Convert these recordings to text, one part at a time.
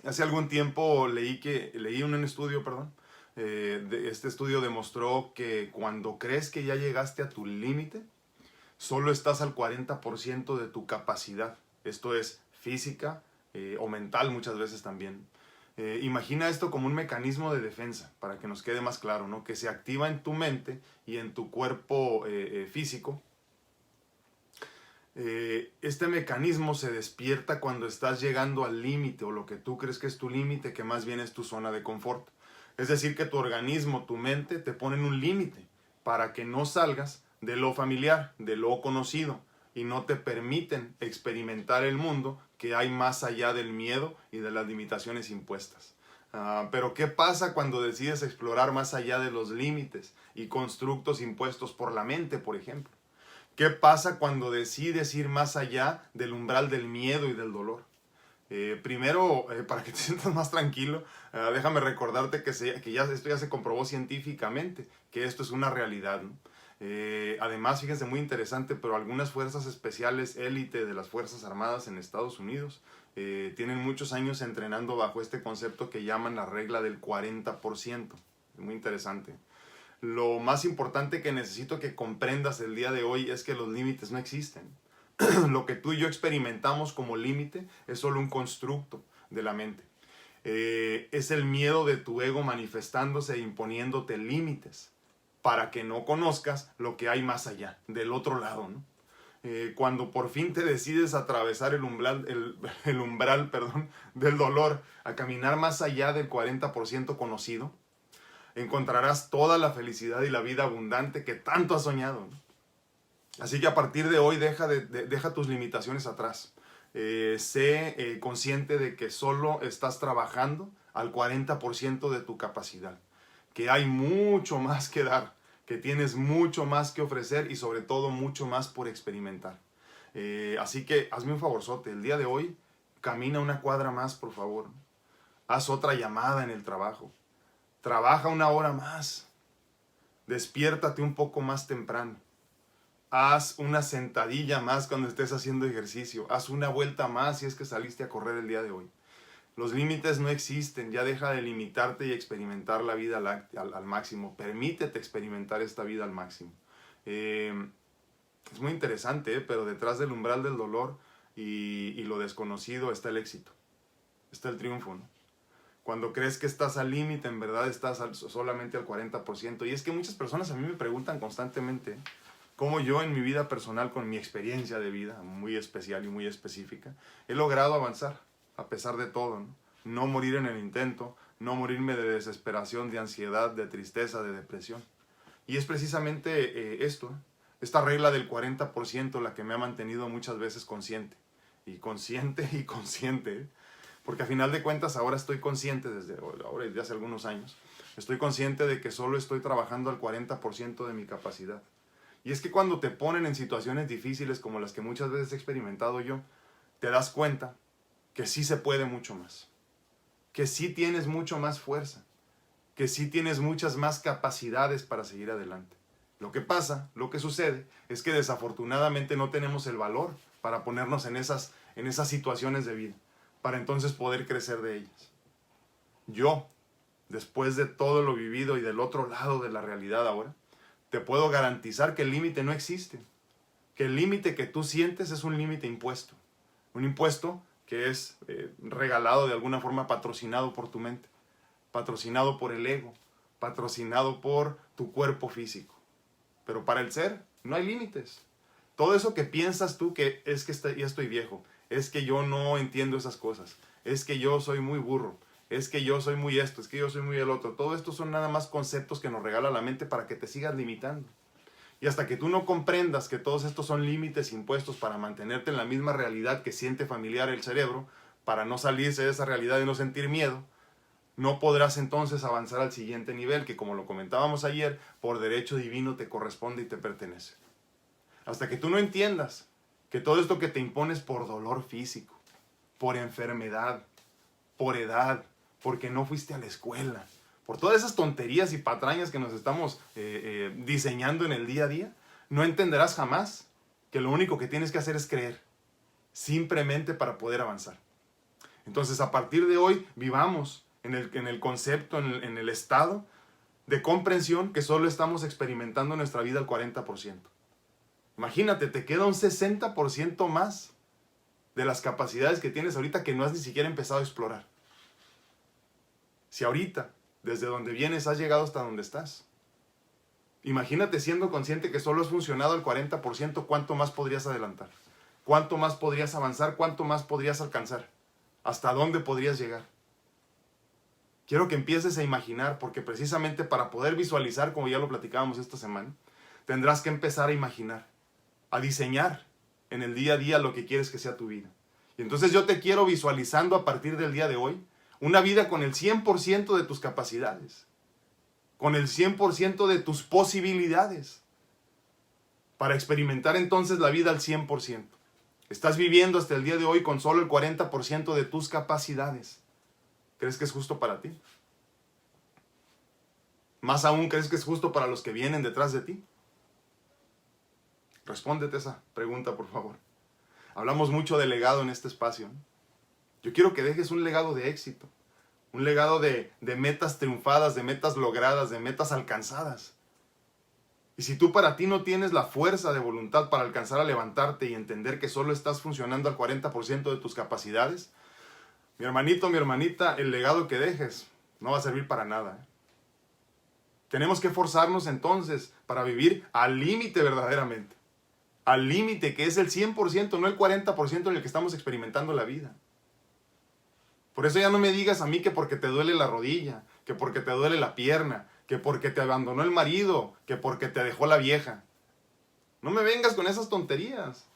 Hace algún tiempo leí un estudio, perdón. Este estudio demostró que cuando crees que ya llegaste a tu límite, solo estás al 40% de tu capacidad. Esto es física o mental muchas veces también. Imagina esto como un mecanismo de defensa, para que nos quede más claro, ¿no? Que se activa en tu mente y en tu cuerpo físico. Este mecanismo se despierta cuando estás llegando al límite o lo que tú crees que es tu límite, que más bien es tu zona de confort. Es decir, que tu organismo, tu mente te ponen un límite para que no salgas de lo familiar, de lo conocido, y no te permiten experimentar el mundo que hay más allá del miedo y de las limitaciones impuestas. Pero ¿qué pasa cuando decides explorar más allá de los límites y constructos impuestos por la mente, por ejemplo? ¿Qué pasa cuando decides ir más allá del umbral del miedo y del dolor? Primero, para que te sientas más tranquilo, déjame recordarte que esto ya se comprobó científicamente, que esto es una realidad, ¿no? Además, fíjense, muy interesante, pero algunas fuerzas especiales élite de las Fuerzas Armadas en Estados Unidos tienen muchos años entrenando bajo este concepto que llaman la regla del 40%. Muy interesante. Lo más importante que necesito que comprendas el día de hoy es que los límites no existen. Lo que tú y yo experimentamos como límite es solo un constructo de la mente. Es el miedo de tu ego manifestándose e imponiéndote límites para que no conozcas lo que hay más allá, del otro lado, ¿no? Cuando por fin te decides atravesar el umbral, perdón, del dolor, a caminar más allá del 40% conocido, encontrarás toda la felicidad y la vida abundante que tanto has soñado, ¿no? Así que a partir de hoy deja tus limitaciones atrás. Sé consciente de que solo estás trabajando al 40% de tu capacidad, que hay mucho más que dar, que tienes mucho más que ofrecer y sobre todo mucho más por experimentar. Así que hazme un favorzote, el día de hoy camina una cuadra más, por favor. Haz otra llamada en el trabajo. Trabaja una hora más. Despiértate un poco más temprano. Haz una sentadilla más cuando estés haciendo ejercicio. Haz una vuelta más si es que saliste a correr el día de hoy. Los límites no existen. Ya deja de limitarte y experimentar la vida al máximo. Permítete experimentar esta vida al máximo. Es muy interesante, pero detrás del umbral del dolor y lo desconocido está el éxito. Está el triunfo, ¿no? Cuando crees que estás al límite, en verdad estás solamente al 40%. Y es que muchas personas a mí me preguntan constantemente cómo yo en mi vida personal, con mi experiencia de vida muy especial y muy específica, he logrado avanzar a pesar de todo, ¿no? No morir en el intento, no morirme de desesperación, de ansiedad, de tristeza, de depresión. Y es precisamente esta regla del 40% la que me ha mantenido muchas veces consciente. Y consciente y consciente, ¿eh? Porque a final de cuentas ahora estoy consciente, desde hace algunos años, estoy consciente de que solo estoy trabajando al 40% de mi capacidad. Y es que cuando te ponen en situaciones difíciles como las que muchas veces he experimentado yo, te das cuenta que sí se puede mucho más, que sí tienes mucho más fuerza, que sí tienes muchas más capacidades para seguir adelante. Lo que pasa, lo que sucede, es que desafortunadamente no tenemos el valor para ponernos en esas situaciones de vida, para entonces poder crecer de ellas. Yo, después de todo lo vivido y del otro lado de la realidad ahora, te puedo garantizar que el límite no existe. Que el límite que tú sientes es un límite impuesto. Un impuesto que es regalado de alguna forma, patrocinado por tu mente, patrocinado por el ego, patrocinado por tu cuerpo físico. Pero para el ser no hay límites. Todo eso que piensas tú que es que ya estoy viejo, es que yo no entiendo esas cosas, es que yo soy muy burro, es que yo soy muy esto, es que yo soy muy el otro. Todo esto son nada más conceptos que nos regala la mente para que te sigas limitando. Y hasta que tú no comprendas que todos estos son límites impuestos para mantenerte en la misma realidad que siente familiar el cerebro, para no salirse de esa realidad y no sentir miedo, no podrás entonces avanzar al siguiente nivel que, como lo comentábamos ayer, por derecho divino te corresponde y te pertenece. Hasta que tú no entiendas que todo esto que te impones por dolor físico, por enfermedad, por edad, porque no fuiste a la escuela, por todas esas tonterías y patrañas que nos estamos diseñando en el día a día, no entenderás jamás que lo único que tienes que hacer es creer, simplemente para poder avanzar. Entonces, a partir de hoy, vivamos en el concepto, en el estado de comprensión que solo estamos experimentando en nuestra vida al 40%. Imagínate, te queda un 60% más de las capacidades que tienes ahorita que no has ni siquiera empezado a explorar. Si ahorita, desde donde vienes, has llegado hasta donde estás, imagínate siendo consciente que solo has funcionado el 40%, ¿cuánto más podrías adelantar? ¿Cuánto más podrías avanzar? ¿Cuánto más podrías alcanzar? ¿Hasta dónde podrías llegar? Quiero que empieces a imaginar, porque precisamente para poder visualizar, como ya lo platicábamos esta semana, tendrás que empezar a imaginar, a diseñar en el día a día lo que quieres que sea tu vida. Y entonces yo te quiero visualizando a partir del día de hoy una vida con el 100% de tus capacidades, con el 100% de tus posibilidades, para experimentar entonces la vida al 100%. Estás viviendo hasta el día de hoy con solo el 40% de tus capacidades. ¿Crees que es justo para ti? Más aún, ¿crees que es justo para los que vienen detrás de ti? Respóndete esa pregunta, por favor. Hablamos mucho de legado en este espacio, ¿no? Yo quiero que dejes un legado de éxito, un legado de metas triunfadas, de metas logradas, de metas alcanzadas. Y si tú para ti no tienes la fuerza de voluntad para alcanzar a levantarte y entender que solo estás funcionando al 40% de tus capacidades, mi hermanito, mi hermanita, el legado que dejes no va a servir para nada, ¿eh? Tenemos que forzarnos entonces para vivir al límite verdaderamente. Al límite que es el 100%, no el 40% en el que estamos experimentando la vida. Por eso ya no me digas a mí que porque te duele la rodilla, que porque te duele la pierna, que porque te abandonó el marido, que porque te dejó la vieja. No me vengas con esas tonterías.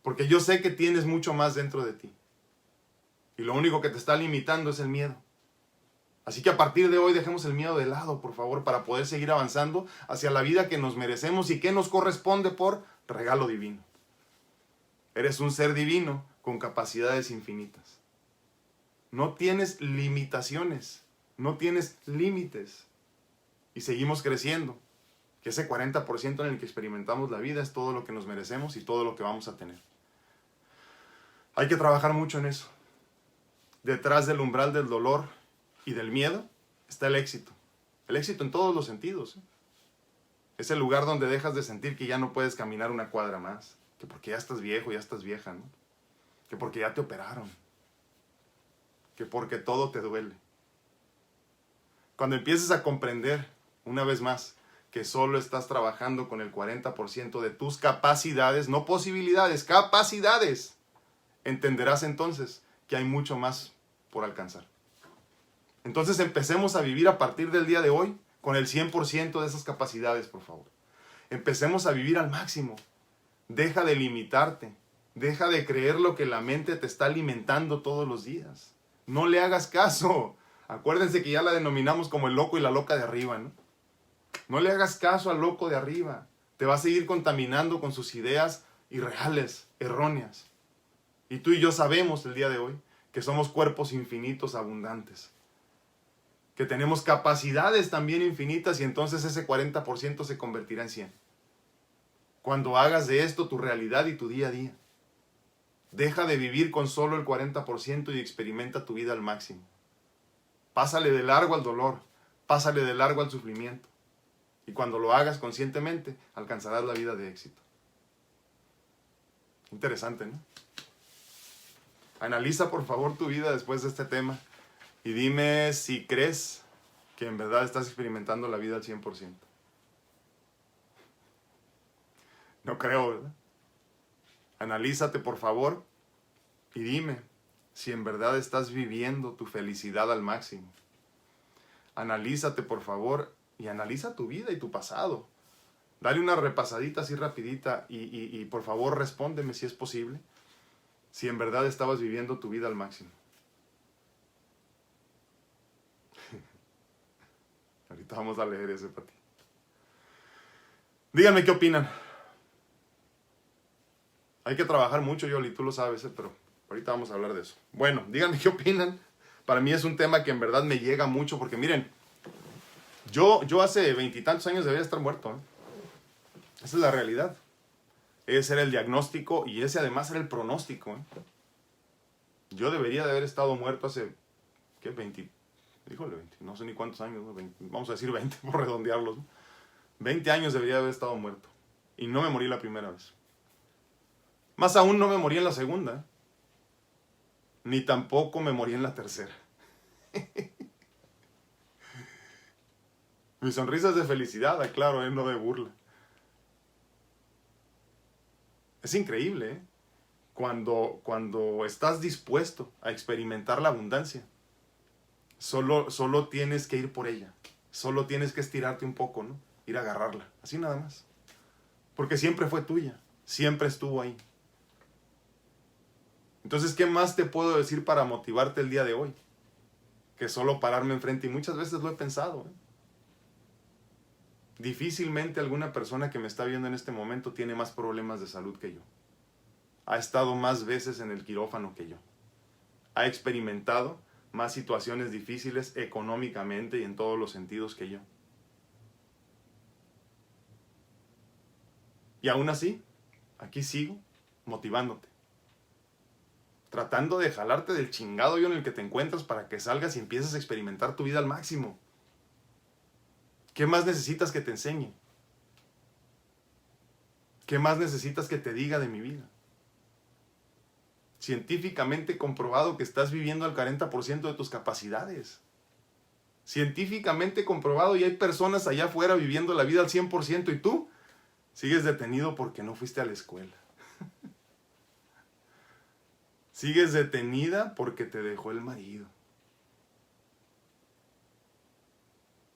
Porque yo sé que tienes mucho más dentro de ti. Y lo único que te está limitando es el miedo. Así que a partir de hoy dejemos el miedo de lado, por favor, para poder seguir avanzando hacia la vida que nos merecemos y que nos corresponde por regalo divino. Eres un ser divino con capacidades infinitas. No tienes limitaciones, no tienes límites. Y seguimos creciendo. Que ese 40% en el que experimentamos la vida es todo lo que nos merecemos y todo lo que vamos a tener. Hay que trabajar mucho en eso. Detrás del umbral del dolor y del miedo está el éxito. El éxito en todos los sentidos, ¿eh? Es el lugar donde dejas de sentir que ya no puedes caminar una cuadra más. Que porque ya estás viejo, ya estás vieja, ¿no? Que porque ya te operaron. Que porque todo te duele. Cuando empieces a comprender, una vez más, que solo estás trabajando con el 40% de tus capacidades, no posibilidades, capacidades, entenderás entonces que hay mucho más por alcanzar. Entonces empecemos a vivir a partir del día de hoy con el 100% de esas capacidades, por favor. Empecemos a vivir al máximo. Deja de limitarte. Deja de creer lo que la mente te está alimentando todos los días. No le hagas caso. Acuérdense que ya la denominamos como el loco y la loca de arriba, ¿no? No le hagas caso al loco de arriba. Te va a seguir contaminando con sus ideas irreales, erróneas. Y tú y yo sabemos el día de hoy que somos cuerpos infinitos, abundantes. Que tenemos capacidades también infinitas y entonces ese 40% se convertirá en 100. Cuando hagas de esto tu realidad y tu día a día. Deja de vivir con solo el 40% y experimenta tu vida al máximo. Pásale de largo al dolor, pásale de largo al sufrimiento. Y cuando lo hagas conscientemente, alcanzarás la vida de éxito. Interesante, ¿no? Analiza por favor tu vida después de este tema y dime si crees que en verdad estás experimentando la vida al 100%. No creo, ¿verdad? Analízate por favor y dime si en verdad estás viviendo tu felicidad al máximo. Analízate por favor y analiza tu vida y tu pasado. Dale una repasadita así rapidita y por favor respóndeme si es posible. Si en verdad estabas viviendo tu vida al máximo. Ahorita vamos a leer ese para ti. Díganme qué opinan. Hay que trabajar mucho, Yoli, tú lo sabes, pero ahorita vamos a hablar de eso. Bueno, díganme qué opinan. Para mí es un tema que en verdad me llega mucho, porque miren, yo hace 20 y tantos años debería estar muerto, ¿eh? Esa es la realidad. Ese era el diagnóstico y ese además era el pronóstico, ¿eh? Yo debería de haber estado muerto hace, ¿qué? 20, híjole, 20, no sé ni cuántos años, ¿no? 20, vamos a decir 20 por redondearlos, ¿no? 20 años debería haber estado muerto. Y no me morí la primera vez. Más aún no me morí en la segunda. Ni tampoco me morí en la tercera. Mi sonrisa es de felicidad, aclaro, no de burla. Es increíble, ¿eh? Cuando estás dispuesto a experimentar la abundancia. Solo tienes que ir por ella. Solo tienes que estirarte un poco, ¿no? Ir a agarrarla. Así nada más. Porque siempre fue tuya. Siempre estuvo ahí. Entonces, ¿qué más te puedo decir para motivarte el día de hoy? Que solo pararme enfrente. Y muchas veces lo he pensado, ¿eh? Difícilmente alguna persona que me está viendo en este momento tiene más problemas de salud que yo. Ha estado más veces en el quirófano que yo. Ha experimentado más situaciones difíciles económicamente y en todos los sentidos que yo. Y aún así, aquí sigo motivándote. Tratando de jalarte del chingado hoyo en el que te encuentras para que salgas y empieces a experimentar tu vida al máximo. ¿Qué más necesitas que te enseñe? ¿Qué más necesitas que te diga de mi vida? Científicamente comprobado que estás viviendo al 40% de tus capacidades. Científicamente comprobado, y hay personas allá afuera viviendo la vida al 100% y tú sigues detenido porque no fuiste a la escuela. Sigues detenida porque te dejó el marido.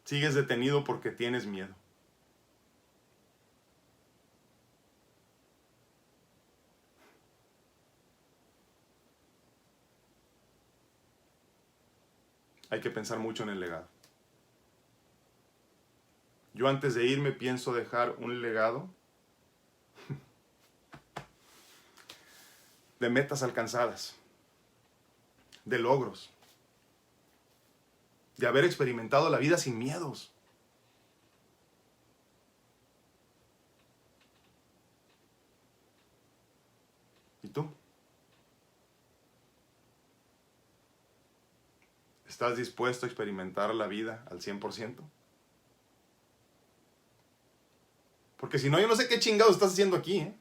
Sigues detenido porque tienes miedo. Hay que pensar mucho en el legado. Yo antes de irme pienso dejar un legado de metas alcanzadas, de logros, de haber experimentado la vida sin miedos. ¿Y tú? ¿Estás dispuesto a experimentar la vida al 100%? Porque si no, yo no sé qué chingado estás haciendo aquí, ¿eh?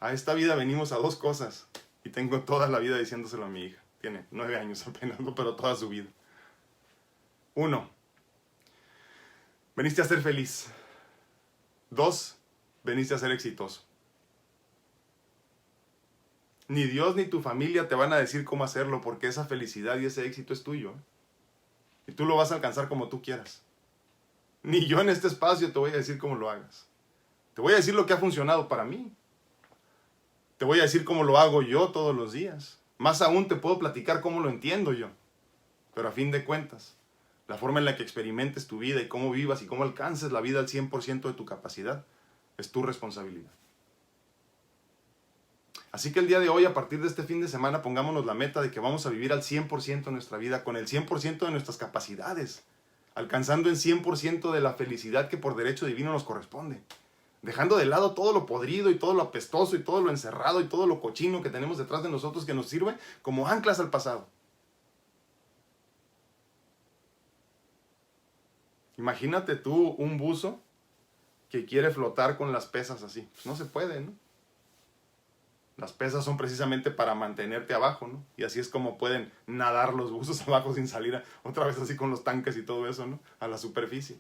A esta vida venimos a dos cosas. Y tengo toda la vida diciéndoselo a mi hija. Tiene 9 años apenas, ¿no? Pero toda su vida. 1. Veniste a ser feliz. 2. Veniste a ser exitoso. Ni Dios ni tu familia te van a decir cómo hacerlo, porque esa felicidad y ese éxito es tuyo, ¿eh? Y tú lo vas a alcanzar como tú quieras. Ni yo en este espacio te voy a decir cómo lo hagas. Te voy a decir lo que ha funcionado para mí. Te voy a decir cómo lo hago yo todos los días. Más aún te puedo platicar cómo lo entiendo yo. Pero a fin de cuentas, la forma en la que experimentes tu vida y cómo vivas y cómo alcances la vida al 100% de tu capacidad es tu responsabilidad. Así que el día de hoy, a partir de este fin de semana, pongámonos la meta de que vamos a vivir al 100% nuestra vida, con el 100% de nuestras capacidades, alcanzando el 100% de la felicidad que por derecho divino nos corresponde, dejando de lado todo lo podrido y todo lo apestoso y todo lo encerrado y todo lo cochino que tenemos detrás de nosotros que nos sirve como anclas al pasado. Imagínate tú un buzo que quiere flotar con las pesas así. Pues no se puede, ¿no? Las pesas son precisamente para mantenerte abajo, ¿no? Y así es como pueden nadar los buzos abajo sin salir otra vez así con los tanques y todo eso, ¿no? A la superficie.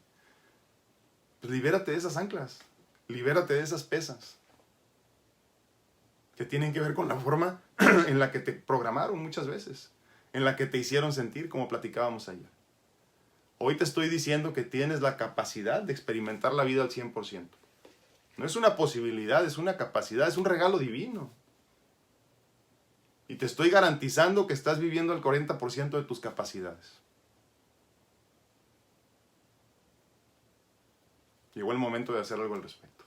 Pues libérate de esas anclas. Libérate de esas pesas. Que tienen que ver con la forma en la que te programaron muchas veces. En la que te hicieron sentir, como platicábamos ayer. Hoy te estoy diciendo que tienes la capacidad de experimentar la vida al 100%. No es una posibilidad, es una capacidad, es un regalo divino. Y te estoy garantizando que estás viviendo el 40% de tus capacidades. Llegó el momento de hacer algo al respecto.